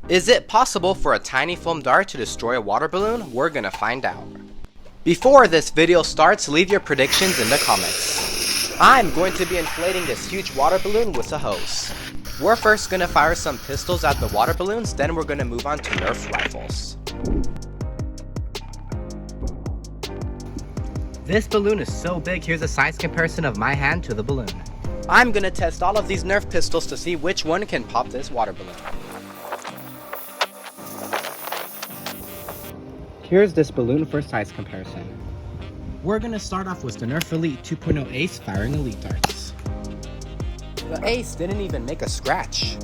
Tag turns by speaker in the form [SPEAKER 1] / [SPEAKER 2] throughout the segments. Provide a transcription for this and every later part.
[SPEAKER 1] Is it possible for a tiny foam dart to destroy a water balloon? We're gonna find out. Before this video starts, leave your predictions in the comments. I'm going to be inflating this huge water balloon with a hose. We're first gonna fire some pistols at the water balloons, then we're gonna move on to Nerf rifles. This balloon is so big, here's a size comparison of my hand to the balloon. I'm gonna test all of these Nerf pistols to see which one can pop this water balloon. Here's this balloon for size comparison. We're gonna start off with the Nerf Elite 2.0 Ace firing elite darts. The Ace didn't even make a scratch.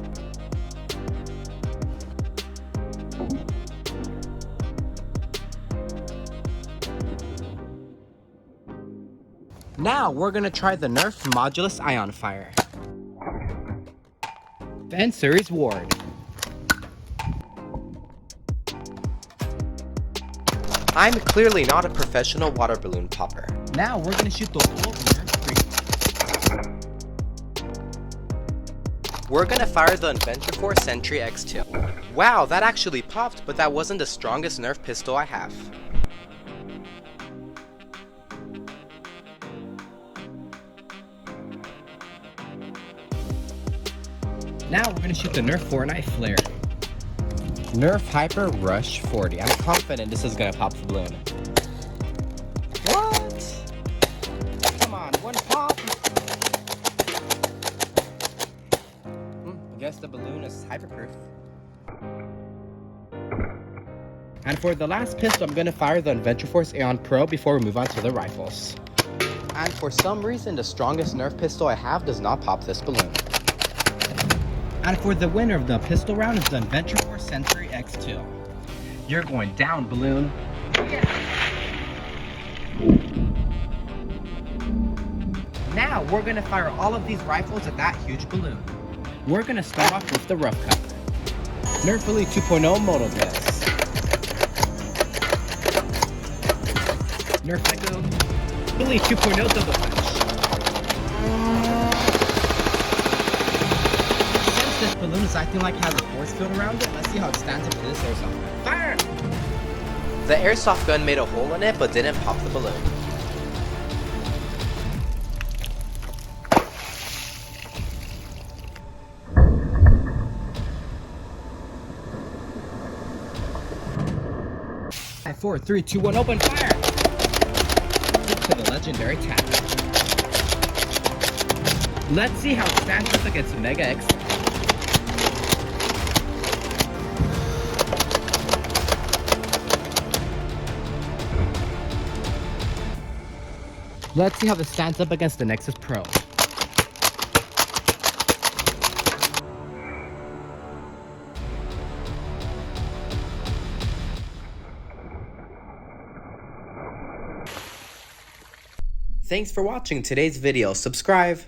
[SPEAKER 1] Now we're gonna try the Nerf Modulus Ion Fire. And Series Ward. I'm clearly not a professional water balloon popper. Now we're gonna shoot the whole Nerf 3. We're gonna fire the Inventor 4 Sentry X2. Wow, that actually popped, but that wasn't the strongest Nerf pistol I have. Now we're gonna shoot the Nerf Fortnite Flare. Nerf Hyper Rush 40. I'm confident this is gonna pop the balloon. What? Come on, one pop. I guess the balloon is hyperproof. And for the last pistol, I'm gonna fire the Adventure Force Aeon Pro before we move on to the rifles. And for some reason, the strongest Nerf pistol I have does not pop this balloon. And for the winner of the pistol round is the Inventor Force Sentry X2. You're going down, balloon. Yeah. Now we're gonna fire all of these rifles at that huge balloon. We're gonna start off with the rough cut. Nerf Elite 2.0 Moto Blitz. Nerf Echo Elite 2.0 Double Punch. This balloon is acting like it has a force field around it. Let's see how it stands up to this airsoft gun. Fire! The airsoft gun made a hole in it but didn't pop the balloon. Five, 4, 3, 2, 1, open fire! Tip to the legendary tap. Let's see how it stands up against Mega X. Let's see how this stands up against the Nexus Pro. Thanks for watching today's video. Subscribe.